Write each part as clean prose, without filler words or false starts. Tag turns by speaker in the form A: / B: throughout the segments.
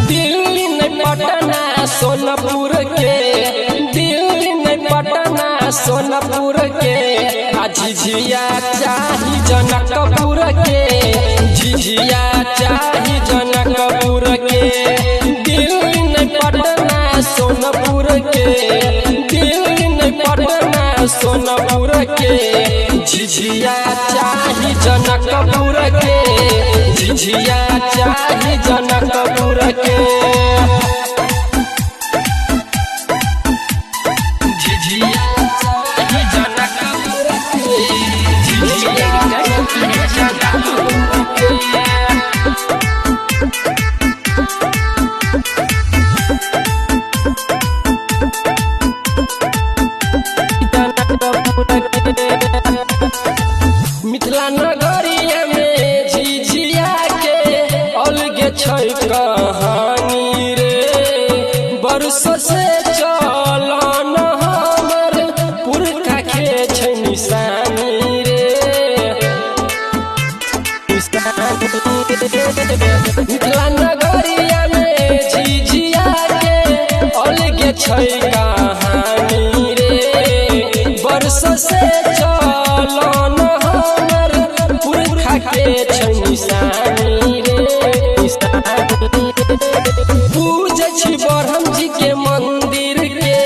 A: दिल्ली नहीं पटना सोनपुर के, दिल्ली नहीं पटना सोनपुर के, झिझिया चाही जनकपुर के, झिझिया चाही जनकपुर के। दिल्ली नहीं पटना सोनपुर के, दिल्ली नहीं पटना सोनपुर के, झिझिया चाही जनकपुर के, झिझिया चाही जनकपुर के। झिझिया चाही जनकपुर के, झिझिया चाही जनकपुर के। मिथिला नगरिया में झिझिया के अलगे छै कहानी रे, बरसों से चलन हमर पुरखा के छै निशानी रे। मिथिला नगरिया में झिझिया के अलगे छै कहानी रे, बरसों से चलन हमर पुरखा के छै निशानी रे। पूजे छी ब्रह्म जी के मंदिर के,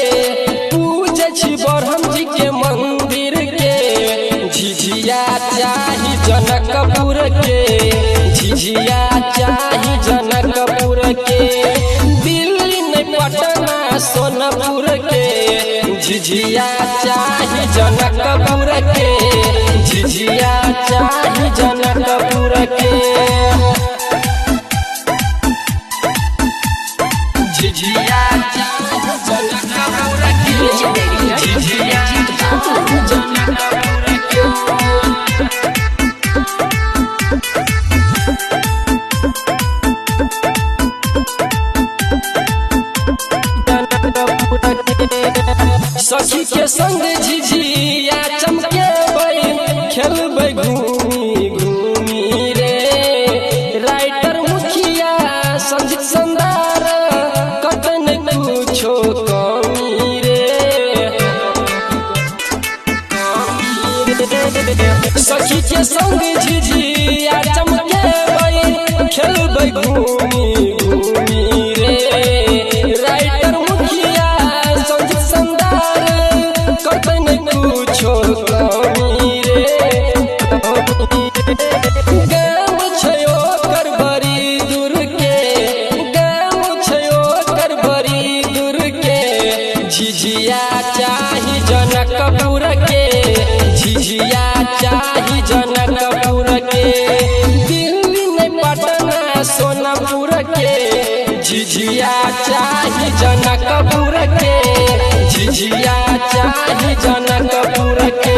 A: पूजे छी ब्रह्म जी के मंदिर के, झिझिया चाही जनकपुर के, झिझिया चाही जनकपुर के। दिल्ली नहीं पटना सोनपुर के, झिझिया चाही जनकपुर के, झिझिया चाही जनकपुर के। झिझिया चाही जनकपुर के, झिझिया चाही जनकपुर के। सखी के संग झिझिया चमकेबै, खेलबै घूमी घूमी रे। राइटर मुखिया संजीत संदार कतन कुछो कमी रे। सखी के संग झिझिया चमकेबै, खेलबै घूमी घूमी रे। राइटर मुखिया संजीत संदार कतन कुछो कमी रे। गाँव छै ओकर बड़ी दूर के, गाँव छै ओकर बड़ी दूर के, झिझिया चाही जनकपुर के, झिझिया चाही जनकपुर के। दिल्ली नहीं पटना सोनपुर के, झिझिया चाही जनकपुर के, झिझिया चाही जनकपुर के।